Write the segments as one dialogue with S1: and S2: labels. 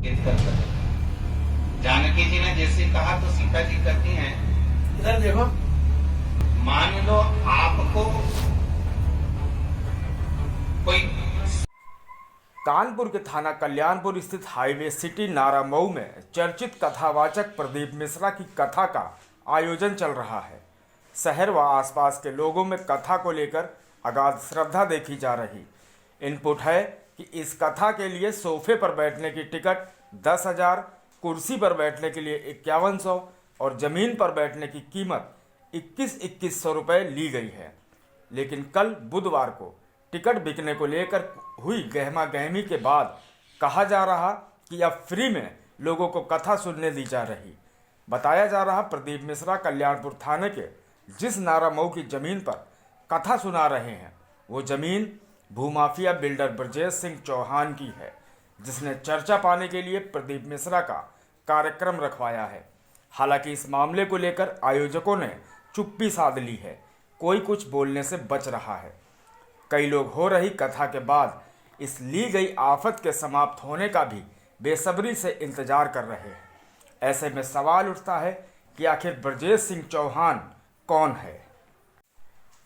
S1: जानकी जी ने जैसे कहा तो सीता जी कहती हैं,
S2: इधर देखो।
S1: मान लो आपको कोई
S3: कानपुर के थाना कल्याणपुर स्थित हाईवे सिटी नारामऊ में चर्चित कथावाचक प्रदीप मिश्रा की कथा का आयोजन चल रहा है। शहर व आसपास के लोगों में कथा को लेकर अगाध श्रद्धा देखी जा रही। इनपुट है कि इस कथा के लिए सोफे पर बैठने की टिकट 10,000, कुर्सी पर बैठने के लिए 5100 और जमीन पर बैठने की कीमत 2100 रुपये ली गई है। लेकिन कल बुधवार को टिकट बिकने को लेकर हुई गहमा गहमी के बाद कहा जा रहा कि अब फ्री में लोगों को कथा सुनने दी जा रही। बताया जा रहा प्रदीप मिश्रा कल्याणपुर थाने के जिस नारामऊ की जमीन पर कथा सुना रहे हैं वो जमीन भूमाफिया बिल्डर ब्रजेश सिंह चौहान की है, जिसने चर्चा पाने के लिए प्रदीप मिश्रा का कार्यक्रम रखवाया है। हालांकि इस मामले को लेकर आयोजकों ने चुप्पी साध ली है, कोई कुछ बोलने से बच रहा है। कई लोग हो रही कथा के बाद इस ली गई आफत के समाप्त होने का भी बेसब्री से इंतजार कर रहे हैं। ऐसे में सवाल उठता है कि आखिर ब्रजेश सिंह चौहान कौन है।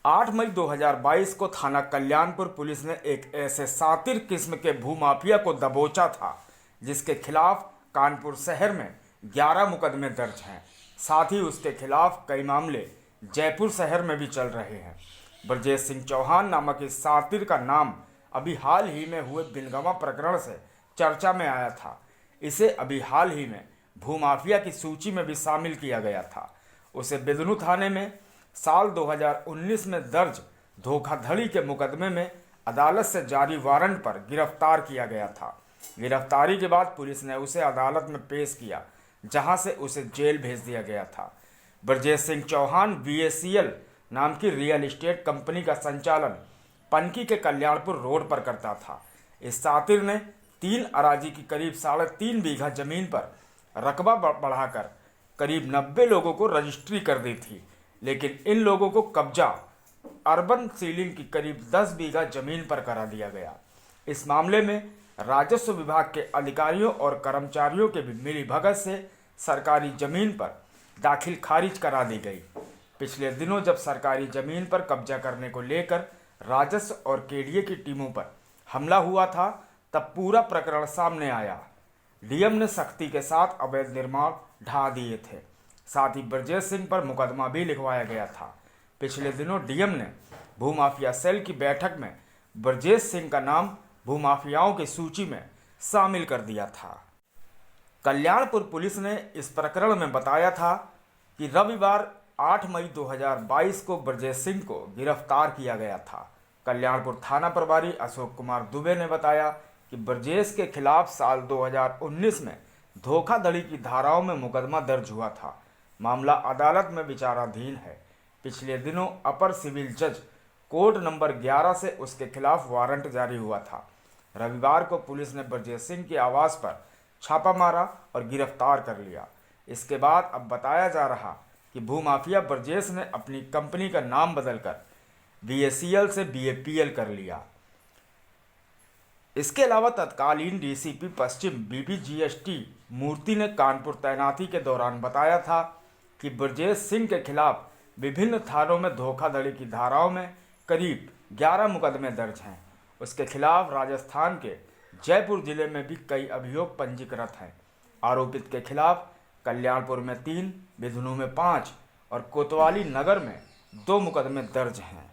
S3: 8 मई 2022 को थाना कल्याणपुर पुलिस ने एक ऐसे सातिर किस्म के भूमाफिया को दबोचा था जिसके खिलाफ कानपुर शहर में 11 मुकदमे दर्ज हैं। साथ ही उसके खिलाफ कई मामले जयपुर शहर में भी चल रहे हैं। ब्रजेश सिंह चौहान नामक इस सातिर का नाम अभी हाल ही में हुए बिलगमा प्रकरण से चर्चा में आया था। इसे अभी हाल ही में भूमाफिया की सूची में भी शामिल किया गया था। उसे बिदनू थाने में साल 2019 में दर्ज धोखाधड़ी के मुकदमे में अदालत से जारी वारंट पर गिरफ्तार किया गया था। गिरफ्तारी के बाद पुलिस ने उसे अदालत में पेश किया, जहां से उसे जेल भेज दिया गया था। ब्रजेश सिंह चौहान BACL नाम की रियल एस्टेट कंपनी का संचालन पनकी के कल्याणपुर रोड पर करता था। इस सातिर ने 3 अराजी की करीब 3.5 बीघा जमीन पर रकबा बढ़ाकर करीब 90 लोगों को रजिस्ट्री कर दी थी, लेकिन इन लोगों को कब्जा अर्बन सीलिंग की करीब 10 बीघा जमीन पर करा दिया गया। इस मामले में राजस्व विभाग के अधिकारियों और कर्मचारियों के भी मिलीभगत से सरकारी जमीन पर दाखिल खारिज करा दी गई। पिछले दिनों जब सरकारी जमीन पर कब्जा करने को लेकर राजस्व और KDA की टीमों पर हमला हुआ था, तब पूरा प्रकरण सामने आया। डीएम ने सख्ती के साथ अवैध निर्माण ढा दिए थे। साथ ही ब्रजेश सिंह पर मुकदमा भी लिखवाया गया था। पिछले दिनों डीएम ने भूमाफिया सेल की बैठक में ब्रजेश सिंह का नाम भूमाफियाओं की सूची में शामिल कर दिया था। कल्याणपुर पुलिस ने इस प्रकरण में बताया था कि रविवार 8 मई 2022 को ब्रजेश सिंह को गिरफ्तार किया गया था। कल्याणपुर थाना प्रभारी अशोक कुमार दुबे ने बताया कि ब्रजेश के खिलाफ साल 2019 में धोखाधड़ी की धाराओं में मुकदमा दर्ज हुआ था। मामला अदालत में विचाराधीन है। पिछले दिनों अपर सिविल जज कोर्ट नंबर 11 से उसके खिलाफ वारंट जारी हुआ था। रविवार को पुलिस ने ब्रजेश सिंह के आवास पर छापा मारा और गिरफ्तार कर लिया। इसके बाद अब बताया जा रहा कि भूमाफिया ब्रजेश ने अपनी कंपनी का नाम बदलकर BACL से BAPL कर लिया। इसके अलावा तत्कालीन DCP पश्चिम BBGST मूर्ति ने कानपुर तैनाती के दौरान बताया था कि ब्रजेश सिंह के खिलाफ विभिन्न थानों में धोखाधड़ी की धाराओं में करीब 11 मुकदमे दर्ज हैं। उसके खिलाफ राजस्थान के जयपुर जिले में भी कई अभियोग पंजीकृत हैं। आरोपित के खिलाफ कल्याणपुर में 3, बिधनू में 5 और कोतवाली नगर में 2 मुकदमे दर्ज हैं।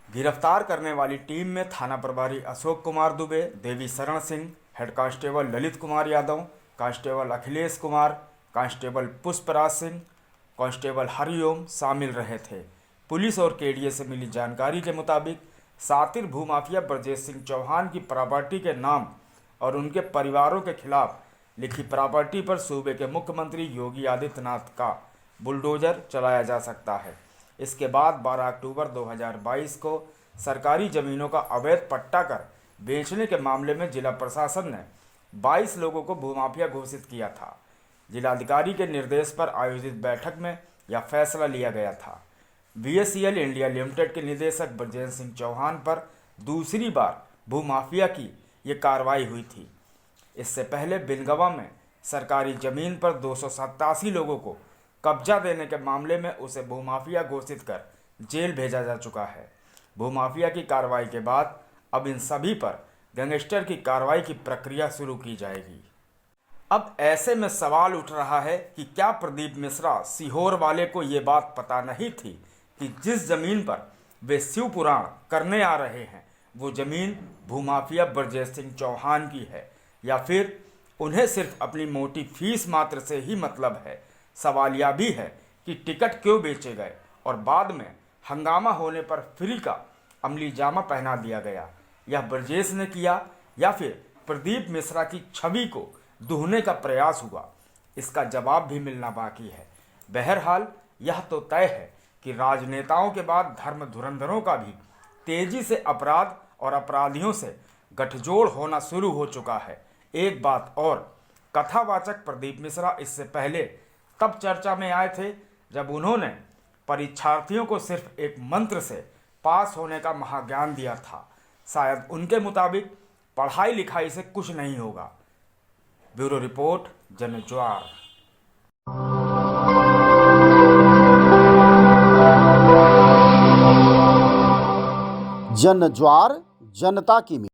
S3: गिरफ्तार करने वाली टीम में थाना प्रभारी Ashok Kumar Dubey, Devi Sharan Singh, head constable Lalit Kumar Yadav, constable Akhilesh Kumar, constable Pushpraj Singh, constable Hariom शामिल रहे थे। पुलिस और KDA से मिली जानकारी के मुताबिक सातिर भूमाफिया ब्रजेश सिंह चौहान की प्रॉपर्टी के नाम और उनके परिवारों के खिलाफ लिखी प्रॉपर्टी पर सूबे के मुख्यमंत्री योगी आदित्यनाथ का बुलडोजर चलाया जा सकता है। इसके बाद 12 अक्टूबर 2022 को सरकारी जमीनों का अवैध पट्टा कर बेचने के मामले में जिला प्रशासन ने 22 लोगों को भूमाफिया घोषित किया था। जिलाधिकारी के निर्देश पर आयोजित बैठक में यह फैसला लिया गया था। BACL इंडिया लिमिटेड के निदेशक ब्रजेश सिंह चौहान पर दूसरी बार भूमाफिया की ये कार्रवाई हुई थी। इससे पहले बिनगवा में सरकारी जमीन पर 287 लोगों को कब्जा देने के मामले में उसे भूमाफिया घोषित कर जेल भेजा जा चुका है। भूमाफिया की कार्रवाई के बाद अब इन सभी पर गैंगस्टर की कार्रवाई की प्रक्रिया शुरू की जाएगी। अब ऐसे में सवाल उठ रहा है कि क्या प्रदीप मिश्रा सीहोर वाले को ये बात पता नहीं थी कि जिस जमीन पर वे शिव पुराण करने आ रहे हैं वो जमीन भूमाफिया ब्रजेश सिंह चौहान की है, या फिर उन्हें सिर्फ अपनी मोटी फीस मात्र से ही मतलब है। सवाल यह भी है कि टिकट क्यों बेचे गए और बाद में हंगामा होने पर फ्री का अमली जामा पहना दिया गया। यह ब्रजेश ने किया या फिर प्रदीप मिश्रा की छवि को दुहने का प्रयास हुआ, इसका जवाब भी मिलना बाकी है। बहरहाल यह तो तय है कि राजनेताओं के बाद धर्म धुरंधरों का भी तेजी से अपराध और अपराधियों से गठजोड़ होना शुरू हो चुका है। एक बात और, कथावाचक प्रदीप मिश्रा इससे पहले तब चर्चा में आए थे जब उन्होंने परीक्षार्थियों को सिर्फ एक मंत्र से पास होने का महाज्ञान दिया था। शायद उनके मुताबिक पढ़ाई लिखाई से कुछ नहीं होगा। Bureau report, जनज्वार।
S2: जनज्वार जनता की